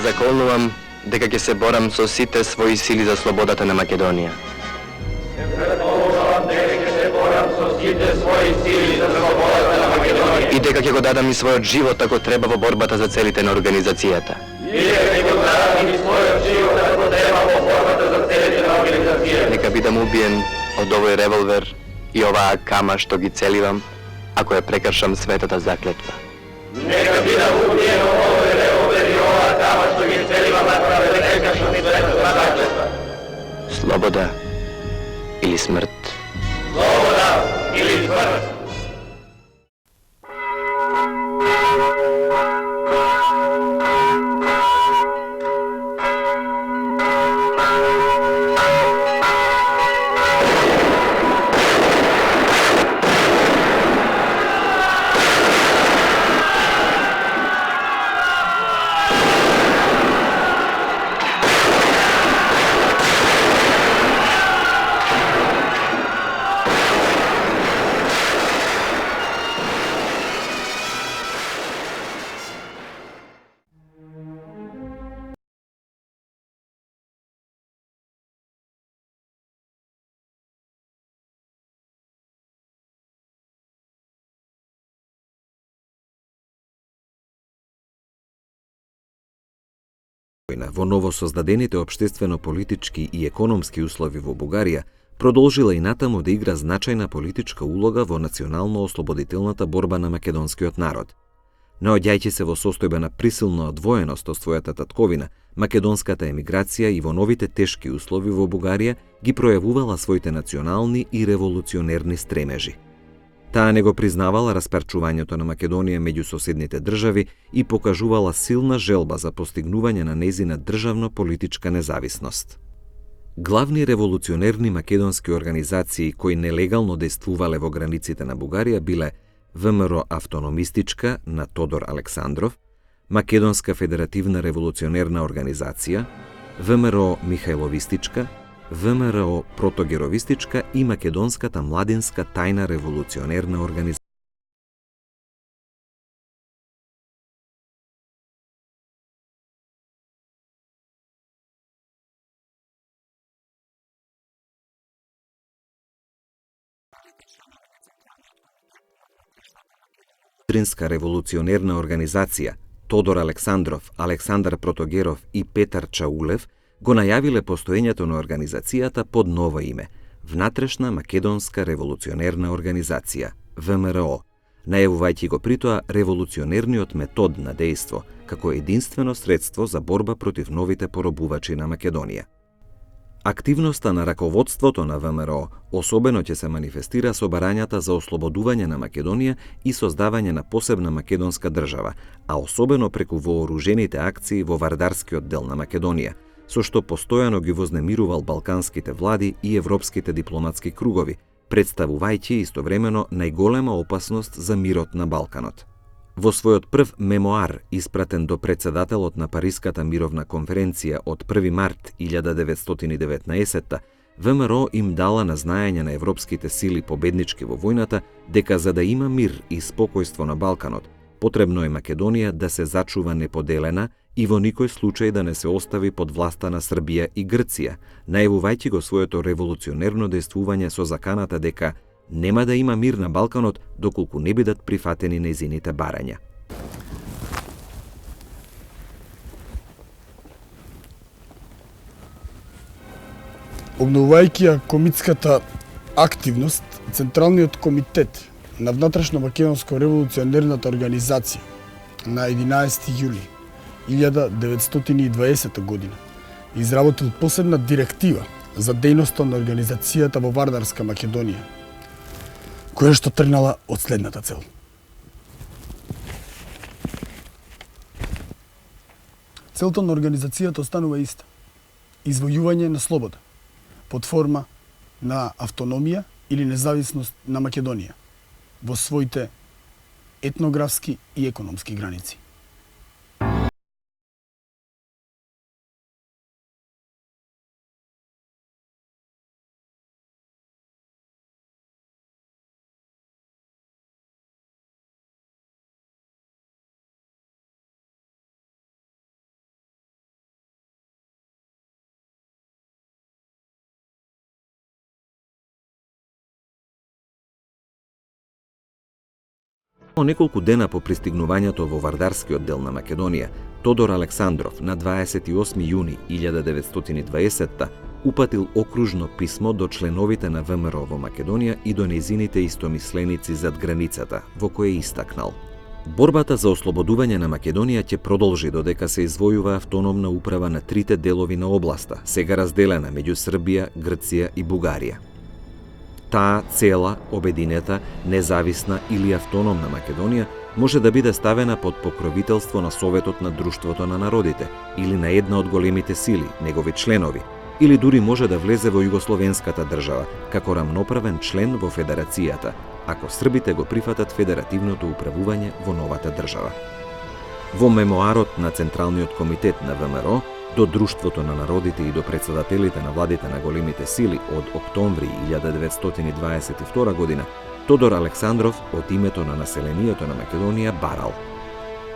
заколнувам дека ќе се борам со сите свои сили за слободата на Македонија. И дека ќе го дадам и својот живот ако треба во борбата за целите на организацијата. Нека бидам убиен од овој револвер и оваа кама што ги целивам, ако ја прекршам светата заклетва. Нека бидам убиен од овој револвер и оваа кама што ги целивам, ако ја прекршам светата заклетва. Слобода или смрт? Слобода или смрт? Во новосоздадените општествено-политички и економски услови во Бугарија продолжила и натаму да игра значајна политичка улога во национално-ослободителната борба на македонскиот народ. Наоѓајќи се во состојба на присилна одвоеност од својата татковина, македонската емиграција и во новите тешки услови во Бугарија ги пројавувала своите национални и револуционерни стремежи. Таа не го признавала распарчувањето на Македонија меѓу соседните држави и покажувала силна желба за постигнување на нејзина државно-политичка независност. Главни револуционерни македонски организации кои нелегално действувале во границите на Бугарија биле ВМРО Автономистичка на Тодор Александров, Македонска федеративна револуционерна организација, ВМРО Михајловистичка, ВМРО Протогеровистичка и Македонската младинска тајна револуционерна организација. Мадринска револуционерна организација Тодор Александров, Александар Протогеров и Петар Чаулев го најавиле постоењето на организацијата под ново име – Внатрешна македонска револуционерна организација, ВМРО, најавувајќи го притоа револуционерниот метод на дејство како единствено средство за борба против новите поробувачи на Македонија. Активноста на раководството на ВМРО особено ќе се манифестира со барањата за ослободување на Македонија и создавање на посебна македонска држава, а особено преку вооружените акции во Вардарскиот дел на Македонија, со што постојано ги вознемирувал балканските влади и европските дипломатски кругови, представувајќи истовремено најголема опасност за мирот на Балканот. Во својот прв мемоар, испратен до председателот на Париската мировна конференција од 1 март 1919, ВМРО им дала на знаење на европските сили победнички во војната дека за да има мир и спокојство на Балканот, потребно е Македонија да се зачува неподелена и во никој случај да не се остави под власта на Србија и Грција, најавувајќи го своето револуционерно действување со заканата дека нема да има мир на Балканот доколку не бидат прифатени нејзините барања. Обновувајќи комитската активност, Централниот комитет на Внатрешно македонско револуционерната организација на 11 јули 1920 година изработил посебна директива за дејноста на организацијата во Вардарска Македонија, која што тргнала од следната цел. Целта на организацијата останува иста – извојување на слобода под форма на автономија или независност на Македонија во своите етнографски и економски граници. Неколку дена по пристигнувањето во Вардарскиот дел на Македонија, Тодор Александров на 28 јуни 1920 упатил окружно писмо до членовите на ВМРО во Македонија и до нејзините истомисленици зад границата, во кое истакнал: борбата за ослободување на Македонија ќе продолжи додека се извојува автономна управа на трите делови на областа, сега разделена меѓу Србија, Грција и Бугарија. Таа цела, обединета, независна или автономна Македонија може да биде ставена под покровителство на Советот на Друштвото на народите или на една од големите сили, негови членови, или дури може да влезе во Југословенската држава како рамноправен член во Федерацијата, ако србите го прифатат федеративното управување во новата држава. Во мемоарот на Централниот комитет на ВМРО до Друштвото на народите и до председателите на владите на големите сили од октомври 1922 година, Тодор Александров од името на населението на Македонија барал: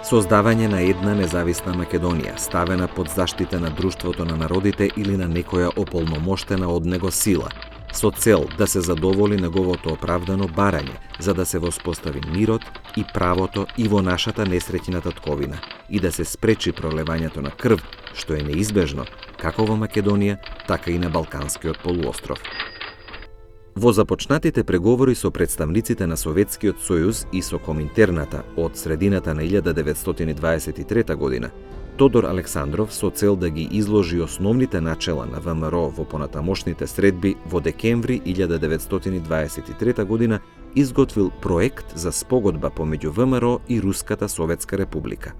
создавање на една независна Македонија, ставена под заштита на Друштвото на народите или на некоја ополномоштена од него сила, со цел да се задоволи неговото оправдано барање, за да се воспостави мирот и правото и во нашата несреќна татковина и да се спречи пролевањето на крв, што е неизбежно, како во Македонија, така и на Балканскиот полуостров. Во започнатите преговори со представниците на Советскиот сојуз и со Коминтерната од средината на 1923 година, Тодор Александров, со цел да ги изложи основните начела на ВМРО во понатамошните средби, во декември 1923 година изготвил проект за спогодба помеѓу ВМРО и Руската Советска република.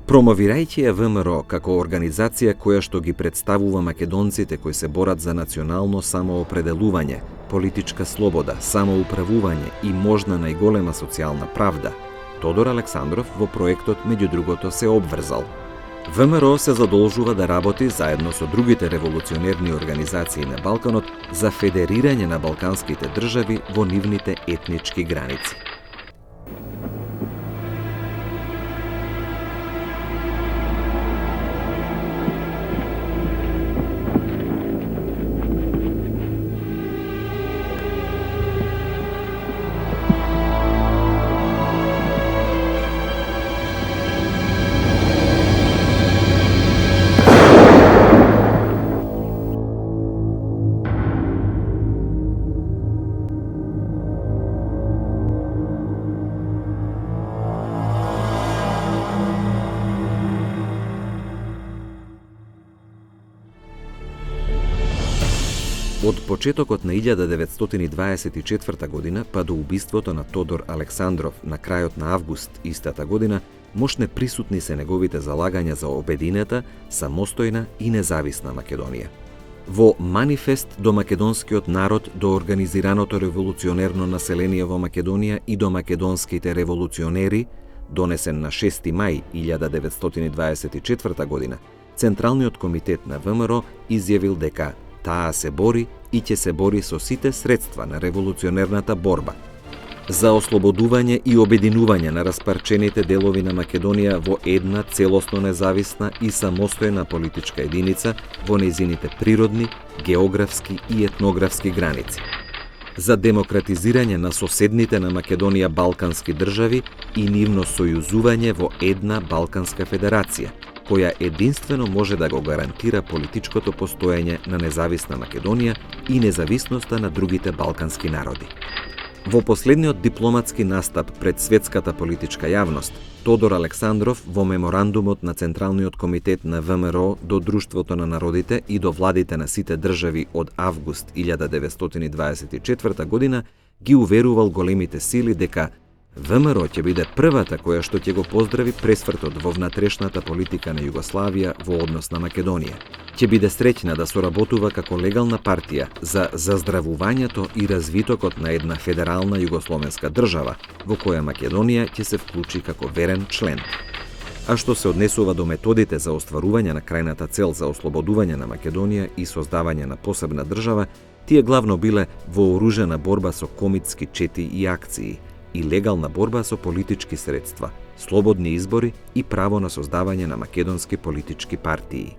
Промовирајќи ја ВМРО како организација која што ги представува македонците кои се борат за национално самоопределување, политичка слобода, самоуправување и можна најголема социјална правда, Тодор Александров во проектот меѓу другото се обврзал: ВМРО се задолжува да работи заедно со другите револуционерни организации на Балканот за федерирање на балканските држави во нивните етнички граници. Од почетокот на 1924 година па до убиството на Тодор Александров на крајот на август истата година, мощне присутни се неговите залагања за обединета, самостојна и независна Македонија. Во Манифест до македонскиот народ, до организираното револуционерно население во Македонија и до македонските револуционери, донесен на 6 мај 1924 година, Централниот комитет на ВМРО изјавил дека таа се бори и ќе се бори со сите средства на револуционерната борба за ослободување и обединување на распарчените делови на Македонија во една целосно независна и самостојна политичка единица во нејзините природни, географски и етнографски граници, за демократизирање на соседните на Македонија балкански држави и нивно сојузување во една Балканска федерација, која единствено може да го гарантира политичкото постоење на независна Македонија и независноста на другите балкански народи. Во последниот дипломатски настап пред светската политичка јавност, Тодор Александров во меморандумот на Централниот комитет на ВМРО до Друштвото на народите и до владите на сите држави од август 1924 година ги уверувал големите сили дека ВМРО ќе биде првата која што ќе го поздрави пресвртот во внатрешната политика на Југославија во однос на Македонија. Ќе биде среќна да соработува како легална партија за заздравувањето и развитокот на една федерална југословенска држава, во која Македонија ќе се вклучи како верен член. А што се однесува до методите за остварување на крајната цел за ослободување на Македонија и создавање на посебна држава, тие главно биле вооружена борба со комитски чети и акции и легална борба со политички средства, слободни избори и право на создавање на македонски политички партии.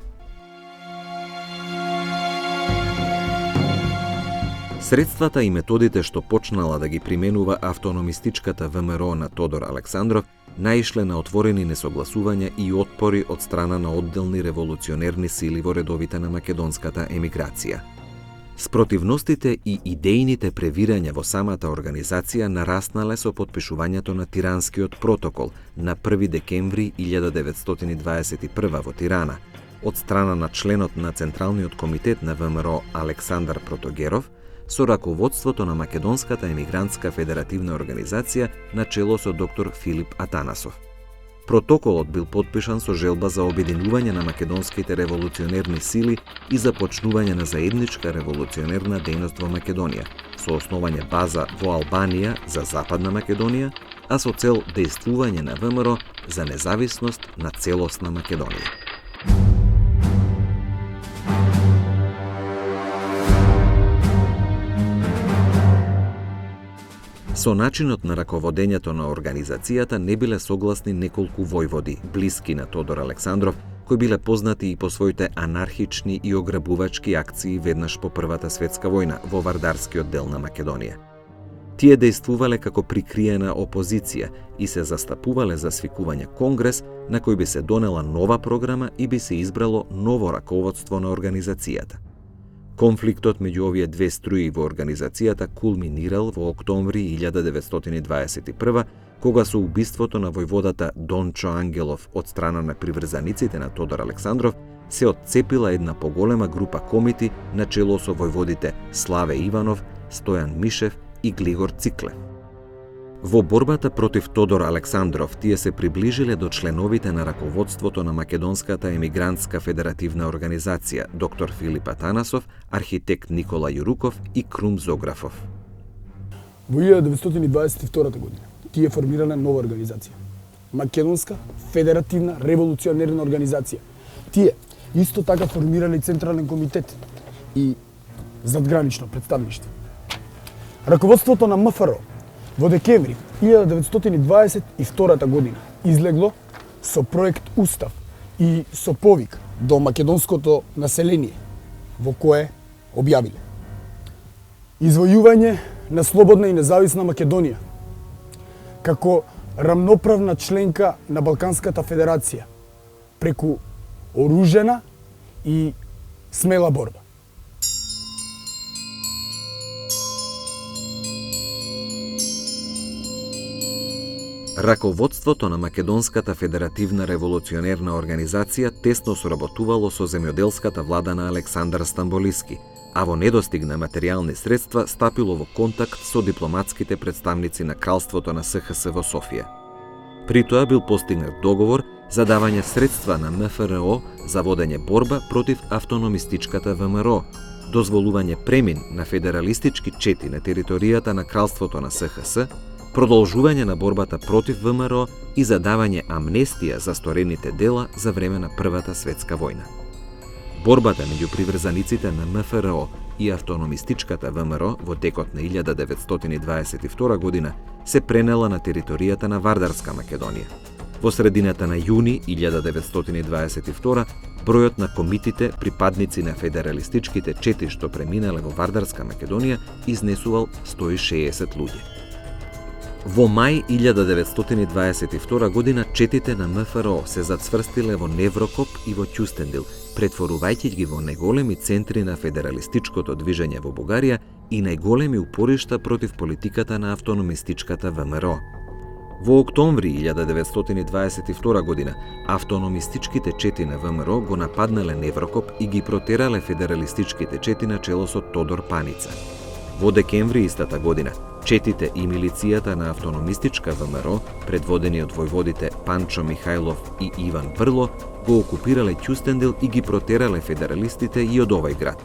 Средствата и методите што почнала да ги применува автономистичката ВМРО на Тодор Александров наишле на отворени несогласувања и отпори од страна на одделни револуционерни сили во редовите на македонската емиграција. Спротивностите и идејните превирања во самата организација нараснале со подпишувањето на Тиранскиот протокол на 1 декември 1921 во Тирана од страна на членот на Централниот комитет на ВМРО Александар Протогеров со раководството на Македонската емигрантска федеративна организација на чело со доктор Филип Атанасов. Протоколот бил подпишан со желба за обединување на македонските револуционерни сили и започнување на заедничка револуционерна дејност во Македонија, со основање база во Албанија за Западна Македонија, а со цел дејствување на ВМРО за независност на целосна Македонија. Со начинот на раководењето на организацијата не биле согласни неколку војводи, блиски на Тодор Александров, кои биле познати и по своите анархични и ограбувачки акции веднаш по Првата светска војна во Вардарскиот дел на Македонија. Тие дејствувале како прикриена опозиција и се застапувале за свикување конгрес на кој би се донела нова програма и би се избрало ново раководство на организацијата. Конфликтот меѓу овие две струи во организацијата кулминирал во октомври 1921, кога со убиството на војводата Дончо Ангелов од страна на приврзаниците на Тодор Александров се отцепила една поголема група комити на чело со војводите Славе Иванов, Стојан Мишев и Глигор Циклев. Во борбата против Тодор Александров тие се приближиле до членовите на раководството на Македонската емигрантска федеративна организација, доктор Филип Атанасов, архитект Никола Јуруков и Крум Зографов. Во 1922 година тие формирале нова организација, Македонска федеративна револуционерна организација. Тие исто така формирале и Централен комитет и задгранично представништво. Раководството на МФРО во декември 1922 година излегло со проект Устав и со повик до македонското население, во кое објавиле: извојување на слободна и независна Македонија како рамноправна членка на Балканската федерација преку оружена и смела борба. Раководството на Македонската федеративна револуционерна организација тесно соработувало со земјоделската влада на Александар Стамболиски, а во недостиг на материјални средства стапило во контакт со дипломатските представници на кралството на СХС во Софија. При тоа бил постигнат договор за давање средства на МФРО за водење борба против автономистичката ВМРО, дозволување премин на федералистички чети на територијата на кралството на СХС, продолжување на борбата против ВМРО и за давање амнестија за сторените дела за време на Првата светска војна. Борбата меѓу приврзаниците на МФРО и автономистичката ВМРО во текот на 1922 година се пренела на територијата на Вардарска Македонија. Во средината на јуни 1922 бројот на комитите припадници на федералистичките чети што преминале во Вардарска Македонија изнесувал 160 луѓе. Во мај 1922 година четите на МФРО се зацврстиле во Неврокоп и во Ќустендил, претворувајќи ги во најголеми центри на федералистичкото движење во Бугарија и најголеми упоришта против политиката на автономистичката ВМРО. Во октомври 1922 година автономистичките чети на ВМРО го нападнале Неврокоп и ги протерале федералистичките чети на чело со Тодор Паница. Во декември истата година четите и милицијата на автономистичка ВМРО, предводени од војводите Панчо Михајлов и Иван Брло, го окупирале Ќустендил и ги протерале федералистите и од овој град.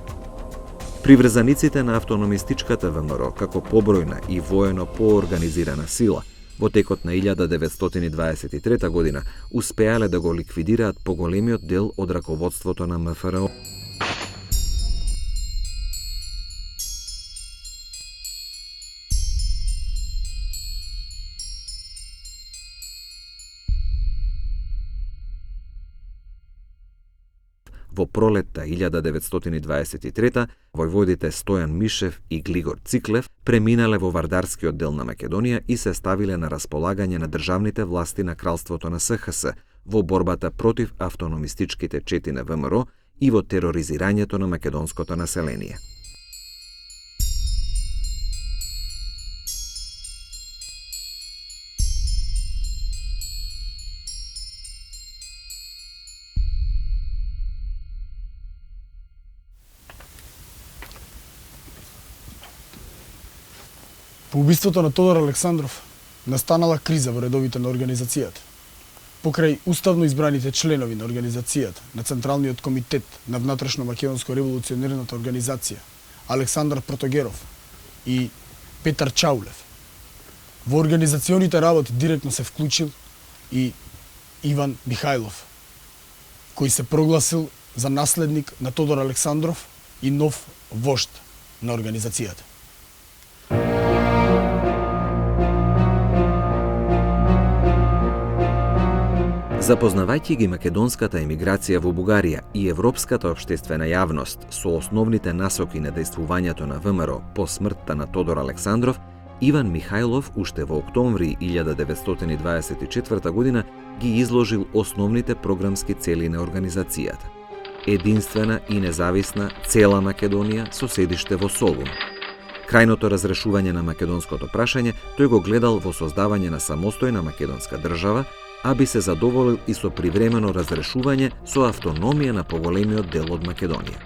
Приврзаниците на автономистичката ВМРО, како побројна и воено поорганизирана сила, во текот на 1923 година успеале да го ликвидираат поголемиот дел од раководството на МФРО. Во пролетта 1923 војводите Стојан Мишев и Глигор Циклев преминале во Вардарскиот дел на Македонија и се ставиле на располагање на државните власти на кралството на СХС во борбата против автономистичките чети на ВМРО и во тероризирањето на македонското население. По убиството на Тодор Александров настанала криза во редовите на организацијата. Покрај уставно избраните членови на организацијата, на Централниот комитет на внатрешно-македонско револуционерната организација, Александар Протогеров и Петар Чаулев, во организационите работи директно се вклучил и Иван Михајлов, кој се прогласил за наследник на Тодор Александров и нов вожд на организацијата. Запознавајќи ги македонската емиграција во Бугарија и европската општествена јавност со основните насоки на дејствувањето на ВМРО по смртта на Тодор Александров, Иван Михајлов уште во октомври 1924 година ги изложил основните програмски цели на организацијата. Единствена и независна цела Македонија со седиште во Солун. Крајното разрешување на македонското прашање тој го гледал во создавање на самостојна македонска држава, а би се задоволил и со привремено разрешување со автономија на поголемиот дел од Македонија.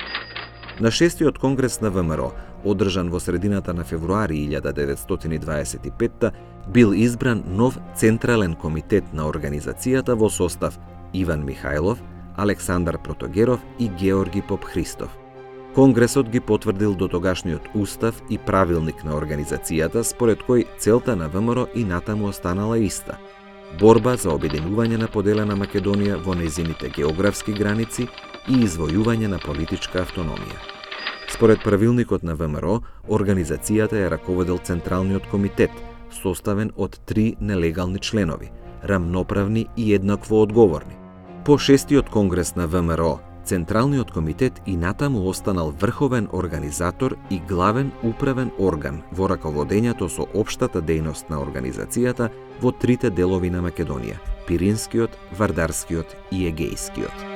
На 6-тиот конгрес на ВМРО, одржан во средината на февруари 1925, бил избран нов Централен комитет на организацијата во состав Иван Михајлов, Александар Протогеров и Георги Попхристов. Конгресот ги потврдил дотогашниот устав и правилник на организацијата, според кој целта на ВМРО и натаму останала иста – борба за обединување на поделена Македонија во нејзините географски граници и извојување на политичка автономија. Според правилникот на ВМРО, организацијата ја раководел Централниот комитет, составен од 3 нелегални членови, рамноправни и еднакво одговорни. По 6-тиот конгрес на ВМРО, Централниот комитет и натаму останал врховен организатор и главен управен орган во раководењето со општата дејност на организацијата во 3 делови на Македонија – Пиринскиот, Вардарскиот и Егејскиот.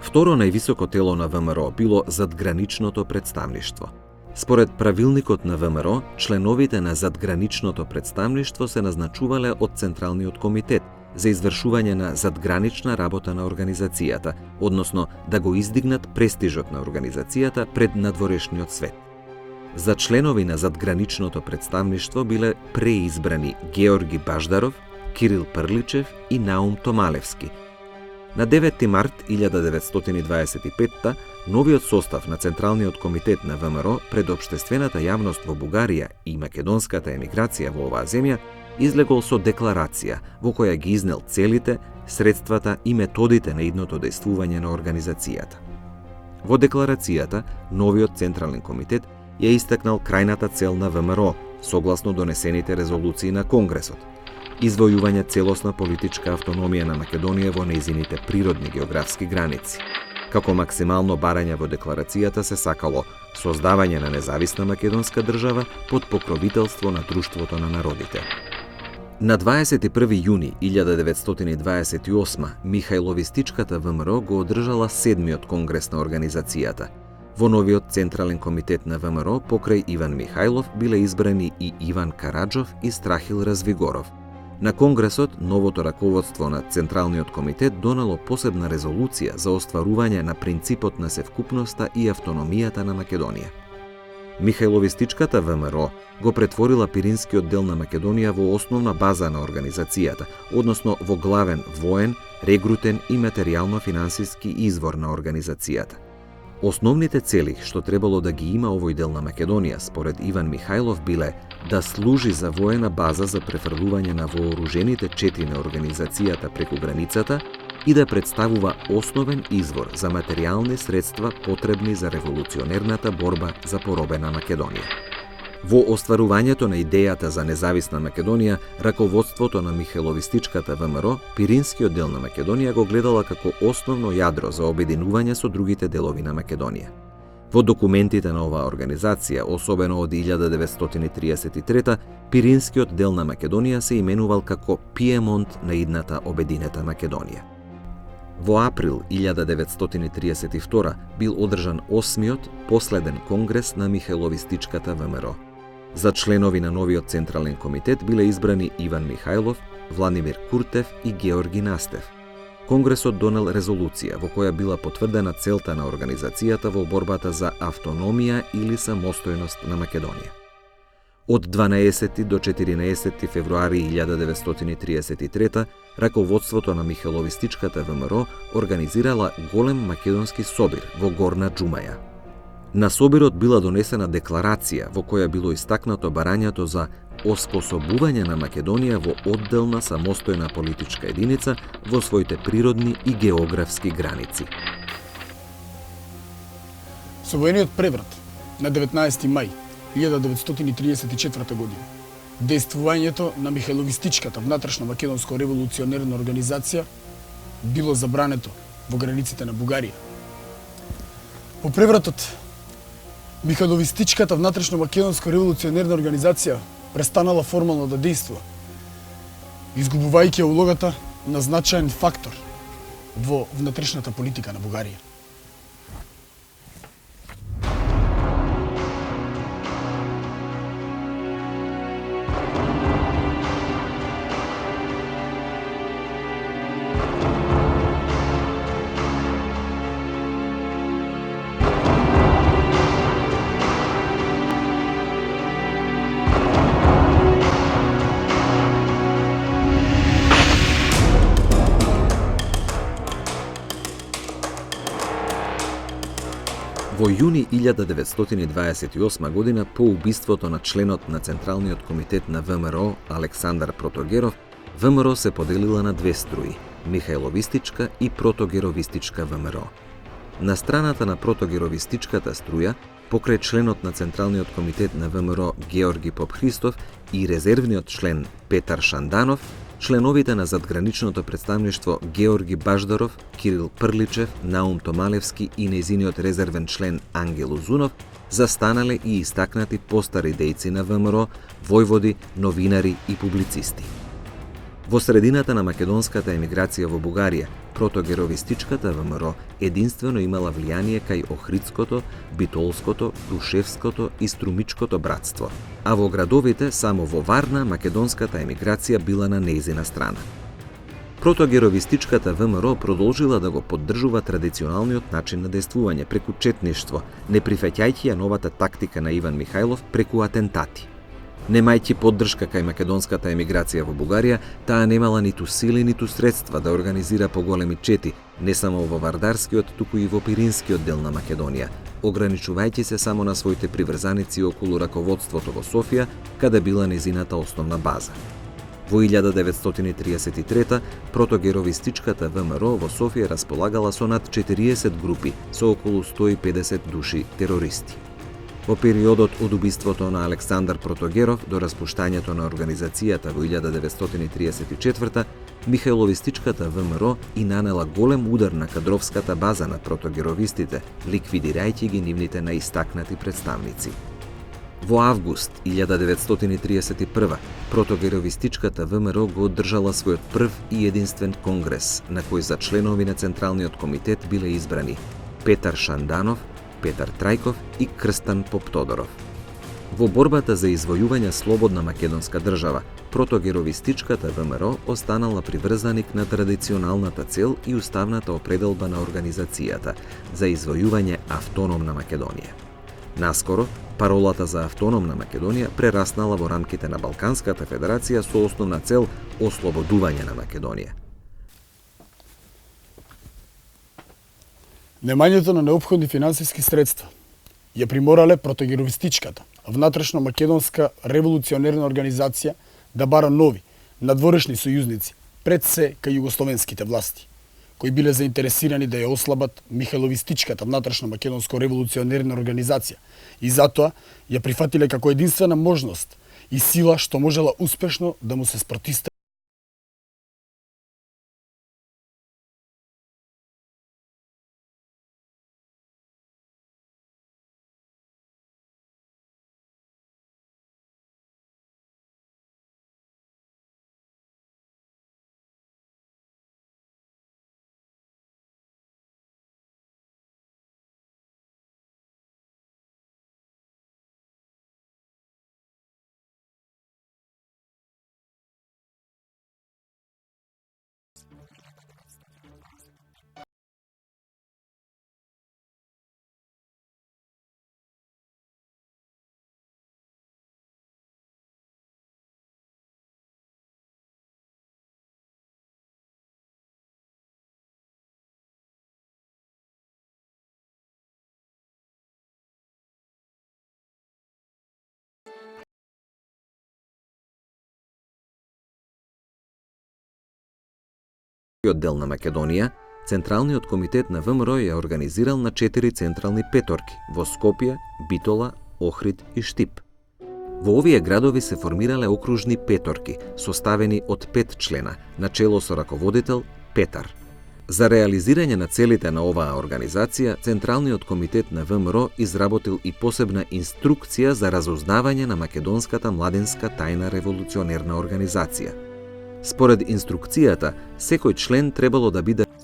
Второ највисоко тело на ВМРО било задграничното представништво. Според правилникот на ВМРО, членовите на задграничното представништво се назначувале од Централниот комитет за извршување на задгранична работа на организацијата, односно да го издигнат престижот на организацијата пред надворешниот свет. За членови на задграничното представништво биле преизбрани Георги Баждаров, Кирил Прличев и Наум Томалевски. На 9 март 1925 новиот состав на Централниот комитет на ВМРО пред општествената јавност во Бугарија и македонската емиграција во оваа земја излегол со декларација во која ги изнел целите, средствата и методите на идното дејствување на организацијата. Во декларацијата, новиот Централен комитет ја истакнал крајната цел на ВМРО, согласно донесените резолуции на Конгресот: извојување целосна политичка автономија на Македонија во нејзините природни географски граници. Како максимално барање во декларацијата се сакало создавање на независна македонска држава под покровителство на Друштвото на народите. На 21 јуни 1928 Михајловистичката ВМРО го одржала 7-миот конгрес на организацијата. Во новиот Централен комитет на ВМРО покрај Иван Михајлов биле избрани и Иван Караджов и Страхил Развигоров. На конгресот, новото раководство на Централниот комитет донело посебна резолуција за остварување на принципот на севкупноста и автономијата на Македонија. Михајловистичката ВМРО го претворила Пиринскиот дел на Македонија во основна база на организацијата, односно во главен воен, регрутен и материјално-финансиски извор на организацијата. Основните цели што требало да ги има овој дел на Македонија, според Иван Михајлов, биле да служи за воена база за префрлување на вооружените чети на организацијата преку границата и да представува основен извор за материјални средства потребни за револуционерната борба за поробена Македонија. Во остварувањето на идејата за независна Македонија, раководството на Михаеловистичката ВМРО, Пиринскиот дел на Македонија го гледала како основно јадро за обединување со другите делови на Македонија. Во документите на оваа организација, особено од 1933, Пиринскиот дел на Македонија се именувал како Пиемонт на идната обединета Македонија. Во април 1932 бил одржан 8-миот последен конгрес на Михаеловистичката ВМРО. За членови на новиот Централен комитет биле избрани Иван Михајлов, Владимир Куртев и Георги Настев. Конгресот донел резолуција во која била потврдена целта на организацијата во борбата за автономија или самостојност на Македонија. Од 12 до 14 февруари 1933 раководството на Михаеловистичката ВМРО организирала голем македонски собир во Горна Џумаја. На собирот била донесена декларација во која било истакнато барањето за оспособување на Македонија во одделна самостојна политичка единица во своите природни и географски граници. Со воениот преврат на 19 мај 1934 година, дејствувањето на Михаеловистичката внатрешна македонско револуционерна организација било забрането во границите на Бугарија. По превратот, Михаеловистичката внатрешна македонско револуционерна организација престанала формално да действува, изгубувајќи улогата на значаен фактор во внатрешната политика на Бугарија. Во јуни 1928 година, по убиството на членот на Централниот комитет на ВМРО Александар Протогеров, ВМРО се поделила на две струи – Михаеловистичка и Протогеровистичка ВМРО. На страната на Протогеровистичката струја, покрај членот на Централниот комитет на ВМРО Георги Попхристов и резервниот член Петар Шанданов, членовите на задграничното представништво Георги Баждаров, Кирил Прличев, Наум Томалевски и нејзиниот резервен член Ангел Узунов застанале и истакнати постари дејци на ВМРО, војводи, новинари и публицисти. Во средината на македонската емиграција во Бугарија, Протогеровистичката ВМРО единствено имала влијание кај Охридското, Битолското, Душевското и Струмичкото братство, а во градовите само во Варна македонската емиграција била на нејзина страна. Протогеровистичката ВМРО продолжила да го поддржува традиционалниот начин на действување преку четништво, не прифаќајќи ја новата тактика на Иван Михајлов преку атентати. Немајќи поддршка кај македонската емиграција во Бугарија, таа немала ниту сили, ниту средства да организира поголеми чети, не само во Вардарскиот, туку и во Пиринскиот дел на Македонија, ограничувајќи се само на своите приврзаници околу раководството во Софија, каде била незината основна база. Во 1933 Протогеровистичката ВМРО во Софија располагала со над 40 групи со околу 150 души терористи. Во периодот од убиството на Александар Протогеров до распуштањето на организацијата во 1934, Михаеловистичката ВМРО и нанела голем удар на кадровската база на протогеровистите, ликвидирајќи ги нивните наистакнати представници. Во август 1931 Протогеровистичката ВМРО го одржала својот прв и единствен конгрес, на кој за членови на Централниот комитет биле избрани Петар Шанданов, Петар Трајков и Крстан Поптодоров. Во борбата за извојување слободна македонска држава, Протогеровистичката ВМРО останала приврзаник на традиционалната цел и уставната определба на организацијата за извојување автономна Македонија. Наскоро, паролата за автономна Македонија прераснала во рамките на Балканската федерација со основна цел ослободување на Македонија. Немањето на неопходни финансиски средства ја приморале Протогеровистичката, внатрешно македонска револуционерна организација, да бара нови, надворешни сојузници, пред се кај југословенските власти, кои биле заинтересирани да ја ослабат Михајловистичката внатрешна македонско револуционерна организација и затоа ја прифатиле како единствена можност и сила што можела успешно да му се спротивстави. Дел на Македонија, Централниот комитет на ВМРО ја организирал на 4 централни петорки во Скопје, Битола, Охрид и Штип. Во овие градови се формирале окружни петорки, составени од 5 члена, начело со раководител Петар. За реализирање на целите на оваа организација, Централниот комитет на ВМРО изработил и посебна инструкција за разузнавање на македонската младинска тајна револуционерна организација. Според инструкцијата, секој член требало да биде в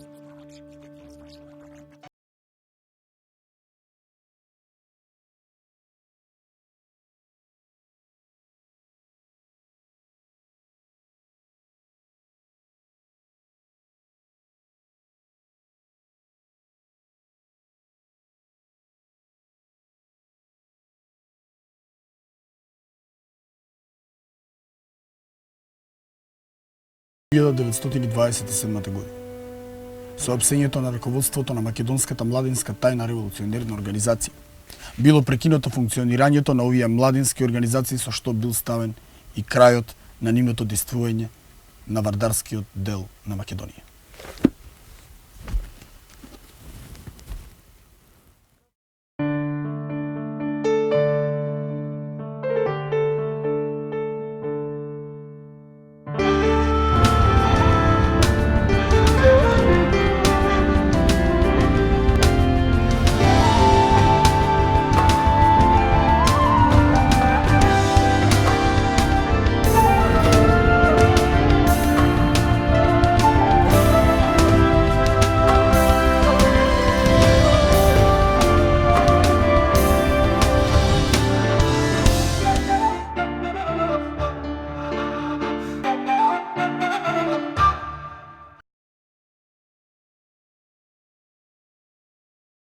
1927 година. Соопсењето на раководството на Македонската младинска тајна револуционерна организација било прекинато функционирањето на овие младински организации, со што бил ставен и крајот на нивното действување на вардарскиот дел на Македонија.